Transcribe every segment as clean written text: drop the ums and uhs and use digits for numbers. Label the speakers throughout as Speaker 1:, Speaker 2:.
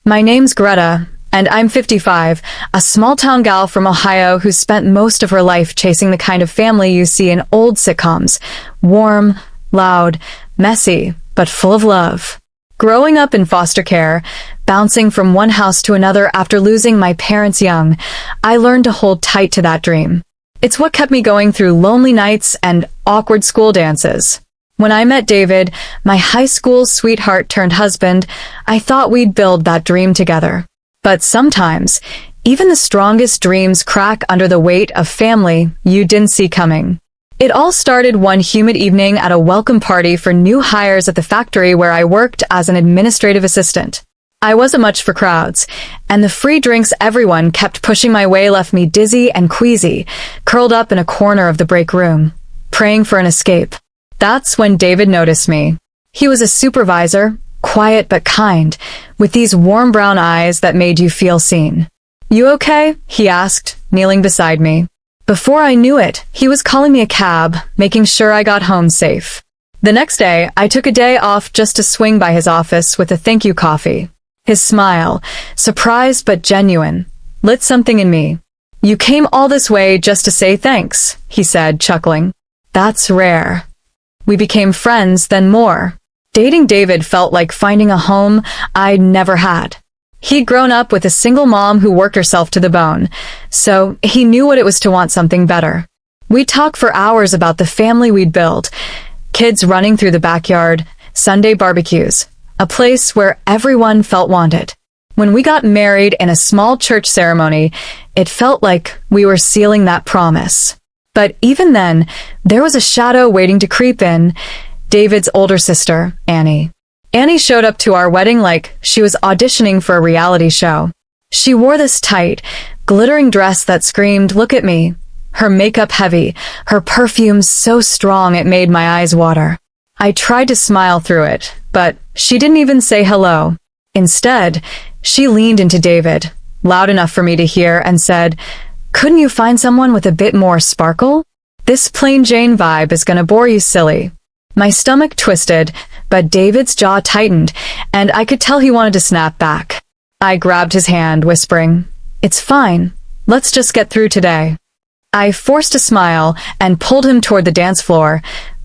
Speaker 1: My name's Greta, and I'm 55, a small-town gal from Ohio who spent most of her life chasing the kind of family you see in old sitcoms. Warm, loud, messy, but full of love. Growing up in foster care, bouncing from one house to another after losing my parents young, I learned to hold tight to that dream. It's what kept me going through lonely nights and awkward school dances. When I met David, my high school sweetheart turned husband, I thought we'd build that dream together. But sometimes, even the strongest dreams crack under the weight of family you didn't see coming. It all started one humid evening at a welcome party for new hires at the factory where I worked as an administrative assistant. I wasn't much for crowds, and the free drinks everyone kept pushing my way left me dizzy and queasy, curled up in a corner of the break room, praying for an escape. That's when David noticed me. He was a supervisor, quiet but kind, with these warm brown eyes that made you feel seen. "You okay?" he asked, kneeling beside me. Before I knew it, he was calling me a cab, making sure I got home safe. The next day, I took a day off just to swing by his office with a thank you coffee. His smile, surprised but genuine, lit something in me. "You came all this way just to say thanks," he said, chuckling. "That's rare." We became friends, then more. Dating David felt like finding a home I'd never had. He'd grown up with a single mom who worked herself to the bone, so he knew what it was to want something better. We'd talk for hours about the family we'd build, kids running through the backyard, Sunday barbecues, a place where everyone felt wanted. When we got married in a small church ceremony, it felt like we were sealing that promise. But even then, there was a shadow waiting to creep in, David's older sister, Annie. Annie showed up to our wedding like she was auditioning for a reality show. She wore this tight, glittering dress that screamed, "Look at me." Her makeup heavy, her perfume so strong it made my eyes water. I tried to smile through it, but she didn't even say hello. Instead, she leaned into David, loud enough for me to hear, and said, "Couldn't you find someone with a bit more sparkle? This plain Jane vibe is gonna bore you silly." My stomach twisted, but David's jaw tightened, and I could tell he wanted to snap back. I grabbed his hand, whispering, "It's fine. Let's just get through today." I forced a smile and pulled him toward the dance floor,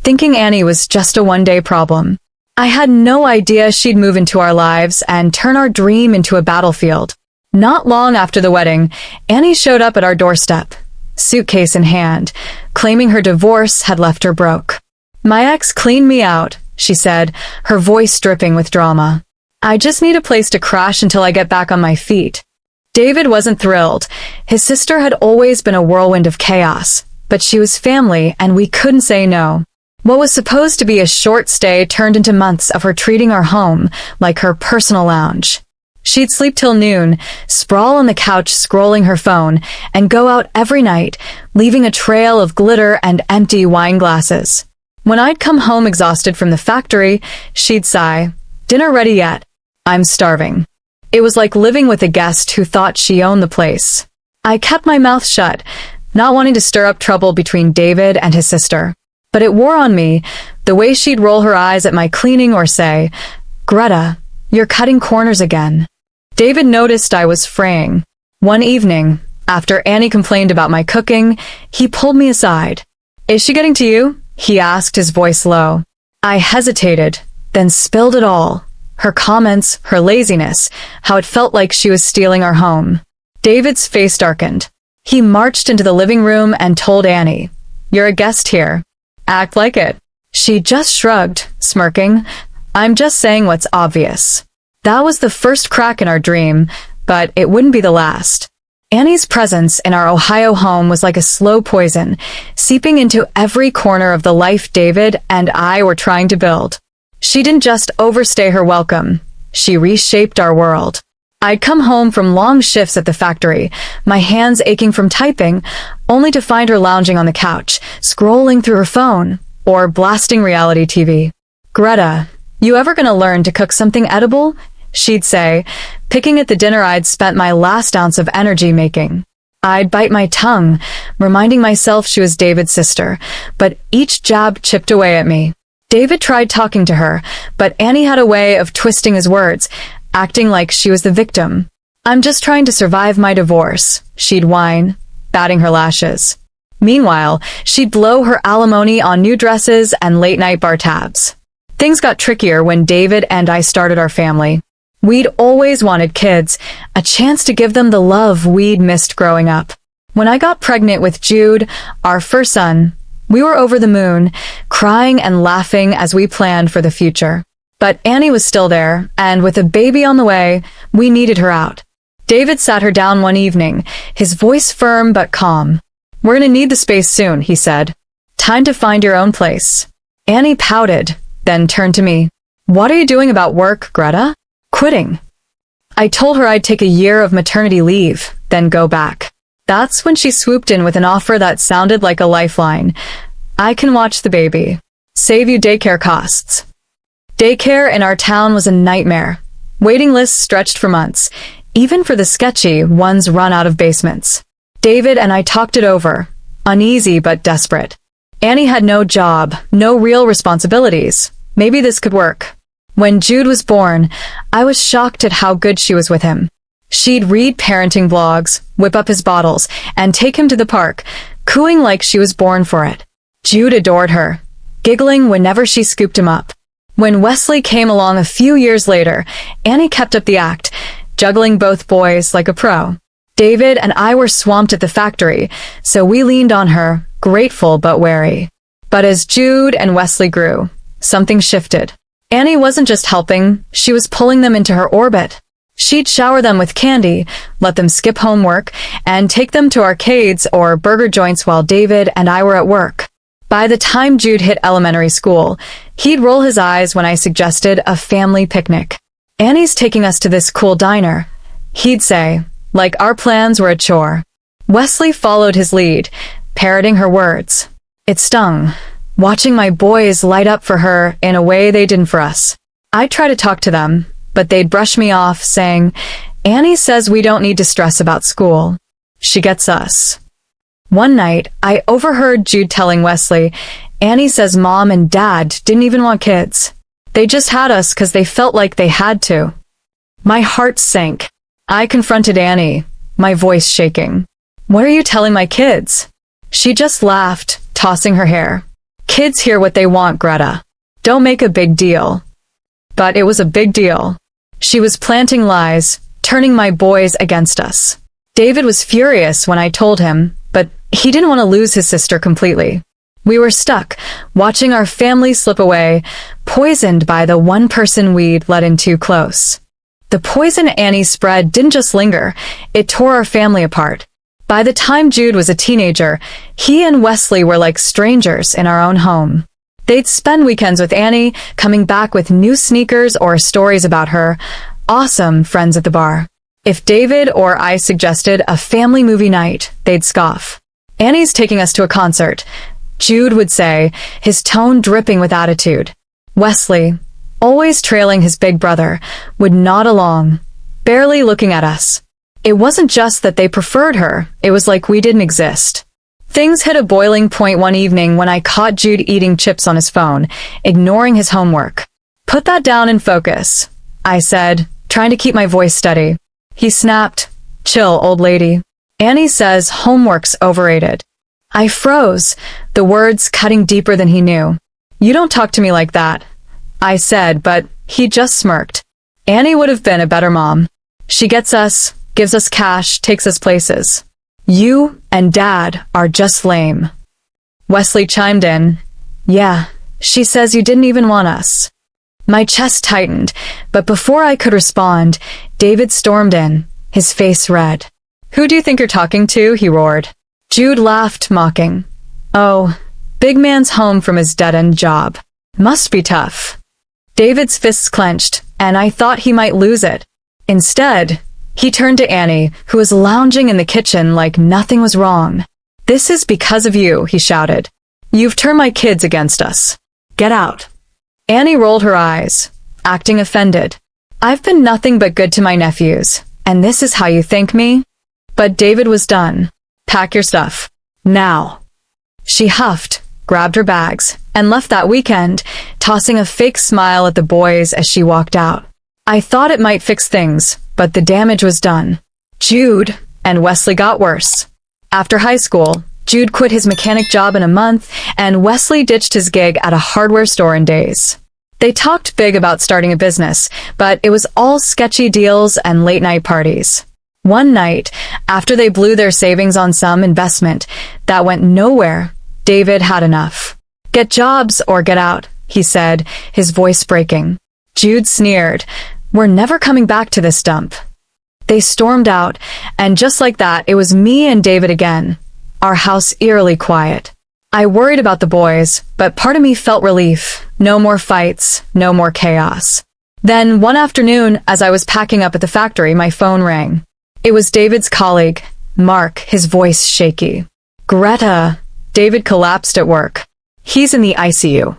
Speaker 1: thinking Annie was just a one-day problem. I had no idea she'd move into our lives and turn our dream into a battlefield. Not long after the wedding, Annie showed up at our doorstep, suitcase in hand, claiming her divorce had left her broke. "My ex cleaned me out," she said, her voice dripping with drama. "I just need a place to crash until I get back on my feet." David wasn't thrilled. His sister had always been a whirlwind of chaos, but she was family and we couldn't say no. What was supposed to be a short stay turned into months of her treating our home like her personal lounge. She'd sleep till noon, sprawl on the couch scrolling her phone, and go out every night, leaving a trail of glitter and empty wine glasses. When I'd come home exhausted from the factory, she'd sigh, "Dinner ready yet? I'm starving." It was like living with a guest who thought she owned the place. I kept my mouth shut, not wanting to stir up trouble between David and his sister. But it wore on me, the way she'd roll her eyes at my cleaning or say, "Greta, you're cutting corners again." David noticed I was fraying. One evening, after Annie complained about my cooking, he pulled me aside. "Is she getting to you?" he asked, his voice low. I hesitated, then spilled it all. Her comments, her laziness, how it felt like she was stealing our home. David's face darkened. He marched into the living room and told Annie, "You're a guest here. Act like it." She just shrugged, smirking. "I'm just saying what's obvious." That was the first crack in our dream, but it wouldn't be the last. Annie's presence in our Ohio home was like a slow poison, seeping into every corner of the life David and I were trying to build. She didn't just overstay her welcome, she reshaped our world. I'd come home from long shifts at the factory, my hands aching from typing, only to find her lounging on the couch, scrolling through her phone, or blasting reality TV. "Greta, you ever gonna learn to cook something edible?" she'd say, picking at the dinner I'd spent my last ounce of energy making. I'd bite my tongue, reminding myself she was David's sister, but each jab chipped away at me. David tried talking to her, but Annie had a way of twisting his words. acting like she was the victim. "I'm just trying to survive my divorce," she'd whine, batting her lashes. Meanwhile, she'd blow her alimony on new dresses and late-night bar tabs. Things got trickier when David and I started our family. We'd always wanted kids, a chance to give them the love we'd missed growing up. When I got pregnant with Jude, our first son, we were over the moon, crying and laughing as we planned for the future. But Annie was still there, and with a baby on the way, we needed her out. David sat her down one evening, his voice firm but calm. "We're gonna need the space soon," he said. "Time to find your own place." Annie pouted, then turned to me. "What are you doing about work, Greta?" "Quitting." I told her I'd take a year of maternity leave, then go back. That's when she swooped in with an offer that sounded like a lifeline. "I can watch the baby. Save you daycare costs." Daycare in our town was a nightmare. Waiting lists stretched for months, even for the sketchy ones run out of basements. David and I talked it over, uneasy but desperate. Annie had no job, no real responsibilities. Maybe this could work. When Jude was born, I was shocked at how good she was with him. She'd read parenting blogs, whip up his bottles, and take him to the park, cooing like she was born for it. Jude adored her, giggling whenever she scooped him up. When Wesley came along a few years later, Annie kept up the act, juggling both boys like a pro. David and I were swamped at the factory, so we leaned on her, grateful but wary. But as Jude and Wesley grew, something shifted. Annie wasn't just helping, she was pulling them into her orbit. She'd shower them with candy, let them skip homework, and take them to arcades or burger joints while David and I were at work. By the time Jude hit elementary school, he'd roll his eyes when I suggested a family picnic. "Annie's taking us to this cool diner," he'd say, like our plans were a chore. Wesley followed his lead, parroting her words. It stung, watching my boys light up for her in a way they didn't for us. I'd try to talk to them, but they'd brush me off, saying, "Annie says we don't need to stress about school. She gets us." One night, I overheard Jude telling Wesley, "Annie says Mom and Dad didn't even want kids. They just had us because they felt like they had to." My heart sank. I confronted Annie, my voice shaking. "What are you telling my kids?" She just laughed, tossing her hair. "Kids hear what they want, Greta. Don't make a big deal." But it was a big deal. She was planting lies, turning my boys against us. David was furious when I told him, but he didn't want to lose his sister completely. We were stuck, watching our family slip away, poisoned by the one person we'd let in too close. The poison Annie spread didn't just linger, it tore our family apart. By the time Jude was a teenager, he and Wesley were like strangers in our own home. They'd spend weekends with Annie, coming back with new sneakers or stories about her. Awesome friends at the bar. If David or I suggested a family movie night, they'd scoff. "Annie's taking us to a concert," Jude would say, his tone dripping with attitude. Wesley, always trailing his big brother, would nod along, barely looking at us. It wasn't just that they preferred her, it was like we didn't exist. Things hit a boiling point one evening when I caught Jude eating chips on his phone, ignoring his homework. "Put that down and focus," I said, trying to keep my voice steady. He snapped, "Chill, old lady. Annie says homework's overrated." I froze, the words cutting deeper than he knew. "You don't talk to me like that," I said, but he just smirked. "Annie would have been a better mom. She gets us, gives us cash, takes us places. You and Dad are just lame." Wesley chimed in, "Yeah, she says you didn't even want us." My chest tightened, but before I could respond, David stormed in, his face red. "Who do you think you're talking to?" he roared. Jude laughed, mocking. "Oh, big man's home from his dead-end job. Must be tough." David's fists clenched, and I thought he might lose it. Instead, he turned to Annie, who was lounging in the kitchen like nothing was wrong. "This is because of you," he shouted. "You've turned my kids against us. Get out." Annie rolled her eyes, acting offended. "I've been nothing but good to my nephews, and this is how you thank me?" But David was done. "Pack your stuff. Now." She huffed, grabbed her bags, and left that weekend, tossing a fake smile at the boys as she walked out. I thought it might fix things, but the damage was done. Jude and Wesley got worse. After high school, Jude quit his mechanic job in a month, and Wesley ditched his gig at a hardware store in days. They talked big about starting a business, but it was all sketchy deals and late-night parties. One night, after they blew their savings on some investment that went nowhere, David had enough. "Get jobs or get out," he said, his voice breaking. Jude sneered, "We're never coming back to this dump." They stormed out, and just like that, it was me and David again. Our house eerily quiet. I worried about the boys, but part of me felt relief. No more fights, no more chaos. Then, one afternoon, as I was packing up at the factory, my phone rang. It was David's colleague, Mark, his voice shaky. "Greta." David collapsed at work. "He's in the ICU."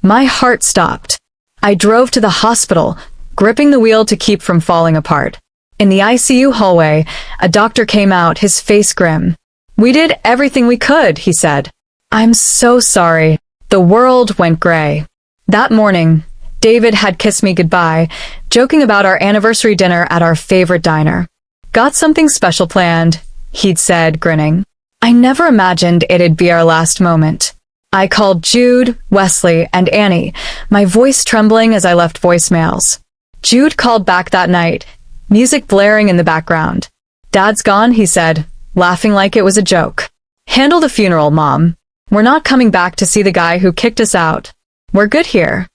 Speaker 1: My heart stopped. I drove to the hospital, gripping the wheel to keep from falling apart. In the ICU hallway, a doctor came out, his face grim. "We did everything we could," he said. "I'm so sorry." The world went gray. That morning, David had kissed me goodbye, joking about our anniversary dinner at our favorite diner. "Got something special planned," he'd said, grinning. I never imagined it'd be our last moment. I called Jude, Wesley, and Annie, my voice trembling as I left voicemails. Jude called back that night, music blaring in the background. "Dad's gone," he said, laughing like it was a joke. "Handle the funeral, Mom. We're not coming back to see the guy who kicked us out. We're good here."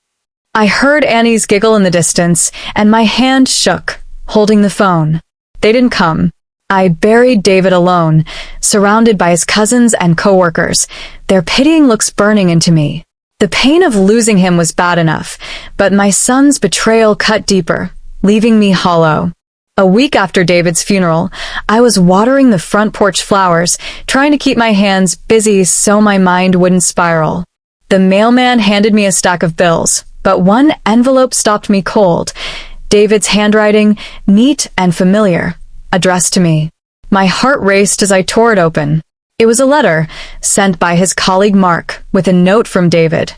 Speaker 1: I heard Annie's giggle in the distance, and my hand shook, holding the phone. They didn't come. I buried David alone, surrounded by his cousins and coworkers, their pitying looks burning into me. The pain of losing him was bad enough, but my son's betrayal cut deeper, leaving me hollow. A week after David's funeral, I was watering the front porch flowers, trying to keep my hands busy so my mind wouldn't spiral. The mailman handed me a stack of bills, but one envelope stopped me cold. David's handwriting, neat and familiar, addressed to me. My heart raced as I tore it open. It was a letter, sent by his colleague Mark, with a note from David.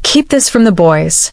Speaker 1: "Keep this from the boys."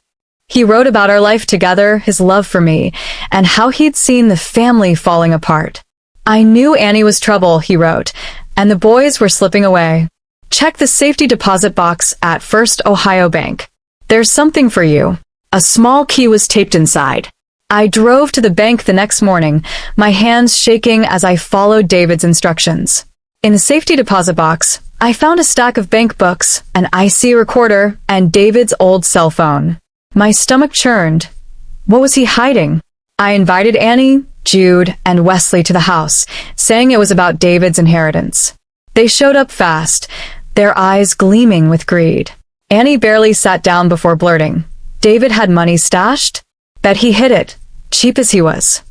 Speaker 1: He wrote about our life together, his love for me, and how he'd seen the family falling apart. "I knew Annie was trouble," he wrote, "and the boys were slipping away. Check the safety deposit box at First Ohio Bank. There's something for you." A small key was taped inside. I drove to the bank the next morning, my hands shaking as I followed David's instructions. In the safety deposit box, I found a stack of bank books, an IC recorder, and David's old cell phone. My stomach churned. What was he hiding? I invited Annie, Jude, and Wesley to the house, saying it was about David's inheritance. They showed up fast, their eyes gleaming with greed. Annie barely sat down before blurting, "David had money stashed? Bet he hid it, cheap as he was."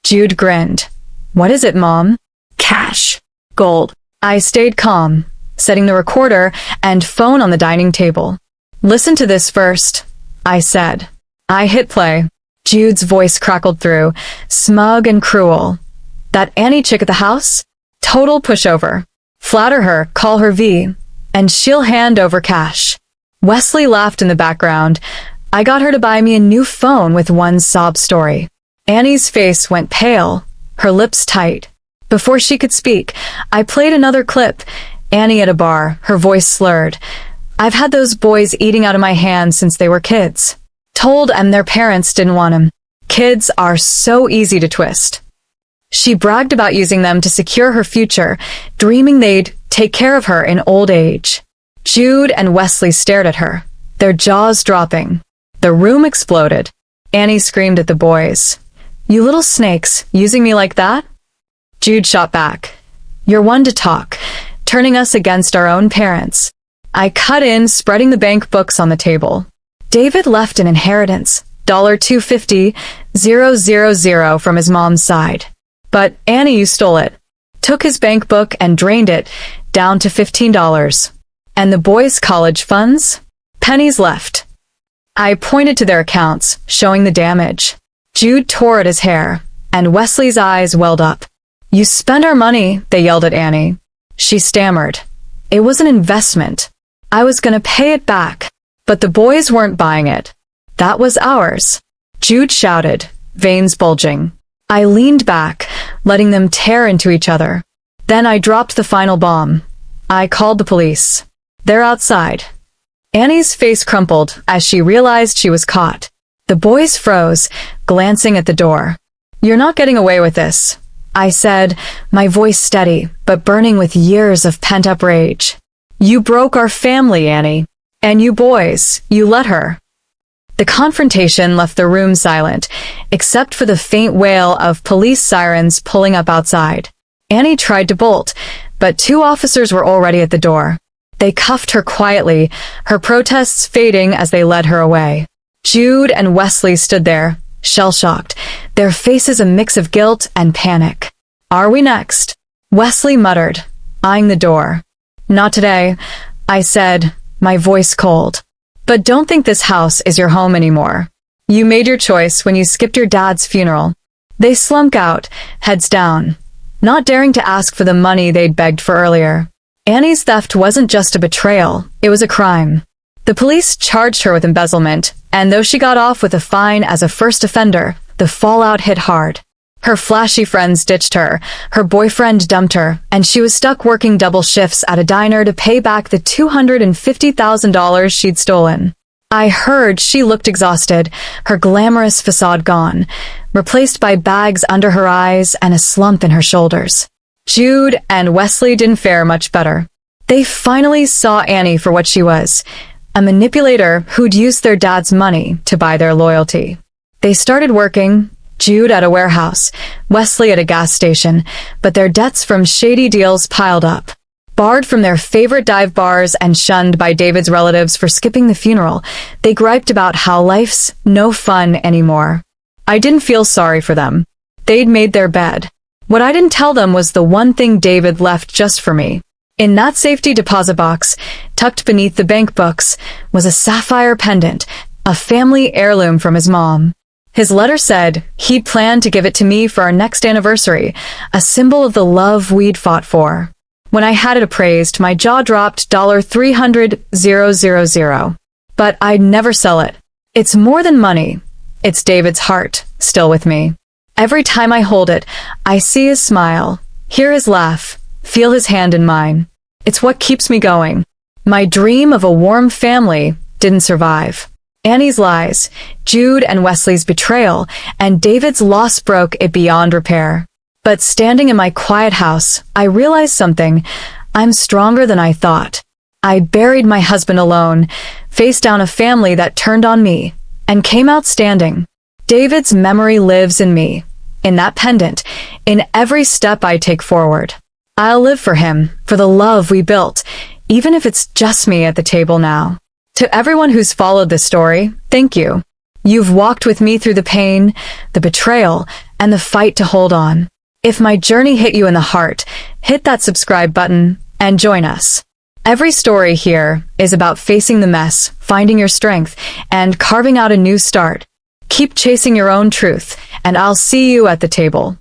Speaker 1: Jude grinned. "What is it, Mom?" "Cash. Gold." I stayed calm, setting the recorder and phone on the dining table. "Listen to this first," I said. I hit play. Jude's voice crackled through, smug and cruel. "That Annie chick at the house? Total pushover. Flatter her, call her V, and she'll hand over cash." Wesley laughed in the background. "I got her to buy me a new phone with one sob story." Annie's face went pale, her lips tight. Before she could speak, I played another clip. Annie at a bar, her voice slurred. "I've had those boys eating out of my hands since they were kids. Told them their parents didn't want them. Kids are so easy to twist." She bragged about using them to secure her future, dreaming they'd take care of her in old age. Jude and Wesley stared at her, their jaws dropping. The room exploded. Annie screamed at the boys. "You little snakes, using me like that?" Jude shot back. "You're one to talk, turning us against our own parents." I cut in, spreading the bank books on the table. David left an inheritance, $250,000 from his mom's side. But Annie, you stole it. Took his bank book and drained it, down to $15. And the boys' college funds? Pennies left. I pointed to their accounts, showing the damage. Jude tore at his hair, and Wesley's eyes welled up. "You spend our money," they yelled at Annie. She stammered. "It was an investment. I was gonna pay it back." But the boys weren't buying it. That was ours. Jude shouted, veins bulging. I leaned back, letting them tear into each other. Then I dropped the final bomb. I called the police. They're outside. Annie's face crumpled as she realized she was caught. The boys froze, glancing at the door. "You're not getting away with this," I said, my voice steady, but burning with years of pent-up rage. "You broke our family, Annie. And you boys, you let her." The confrontation left the room silent, except for the faint wail of police sirens pulling up outside. Annie tried to bolt, but two officers were already at the door. They cuffed her quietly, her protests fading as they led her away. Jude and Wesley stood there, shell-shocked, their faces a mix of guilt and panic. "Are we next?" Wesley muttered, eyeing the door. "Not today," I said, my voice cold. "But don't think this house is your home anymore. You made your choice when you skipped your dad's funeral." They slunk out, heads down, not daring to ask for the money they'd begged for earlier. Annie's theft wasn't just a betrayal, it was a crime. The police charged her with embezzlement, and though she got off with a fine as a first offender, the fallout hit hard. Her flashy friends ditched her, her boyfriend dumped her, and she was stuck working double shifts at a diner to pay back the $250,000 she'd stolen. I heard she looked exhausted, her glamorous facade gone, replaced by bags under her eyes and a slump in her shoulders. Jude and Wesley didn't fare much better. They finally saw Annie for what she was, a manipulator who'd used their dad's money to buy their loyalty. They started working, Jude at a warehouse, Wesley at a gas station, but their debts from shady deals piled up. Barred from their favorite dive bars and shunned by David's relatives for skipping the funeral, they griped about how life's no fun anymore. I didn't feel sorry for them. They'd made their bed. What I didn't tell them was the one thing David left just for me. In that safety deposit box, tucked beneath the bank books, was a sapphire pendant, a family heirloom from his mom. His letter said he'd planned to give it to me for our next anniversary, a symbol of the love we'd fought for. When I had it appraised, my jaw dropped $300,000. But I'd never sell it. It's more than money. It's David's heart, still with me. Every time I hold it, I see his smile, hear his laugh, feel his hand in mine. It's what keeps me going. My dream of a warm family didn't survive. Annie's lies, Jude and Wesley's betrayal, and David's loss broke it beyond repair. But standing in my quiet house, I realized something. I'm stronger than I thought. I buried my husband alone, faced down a family that turned on me, and came out standing. David's memory lives in me, in that pendant, in every step I take forward. I'll live for him, for the love we built, even if it's just me at the table now. To everyone who's followed this story, thank you. You've walked with me through the pain, the betrayal, and the fight to hold on. If my journey hit you in the heart, hit that subscribe button and join us. Every story here is about facing the mess, finding your strength, and carving out a new start. Keep chasing your own truth, and I'll see you at the table.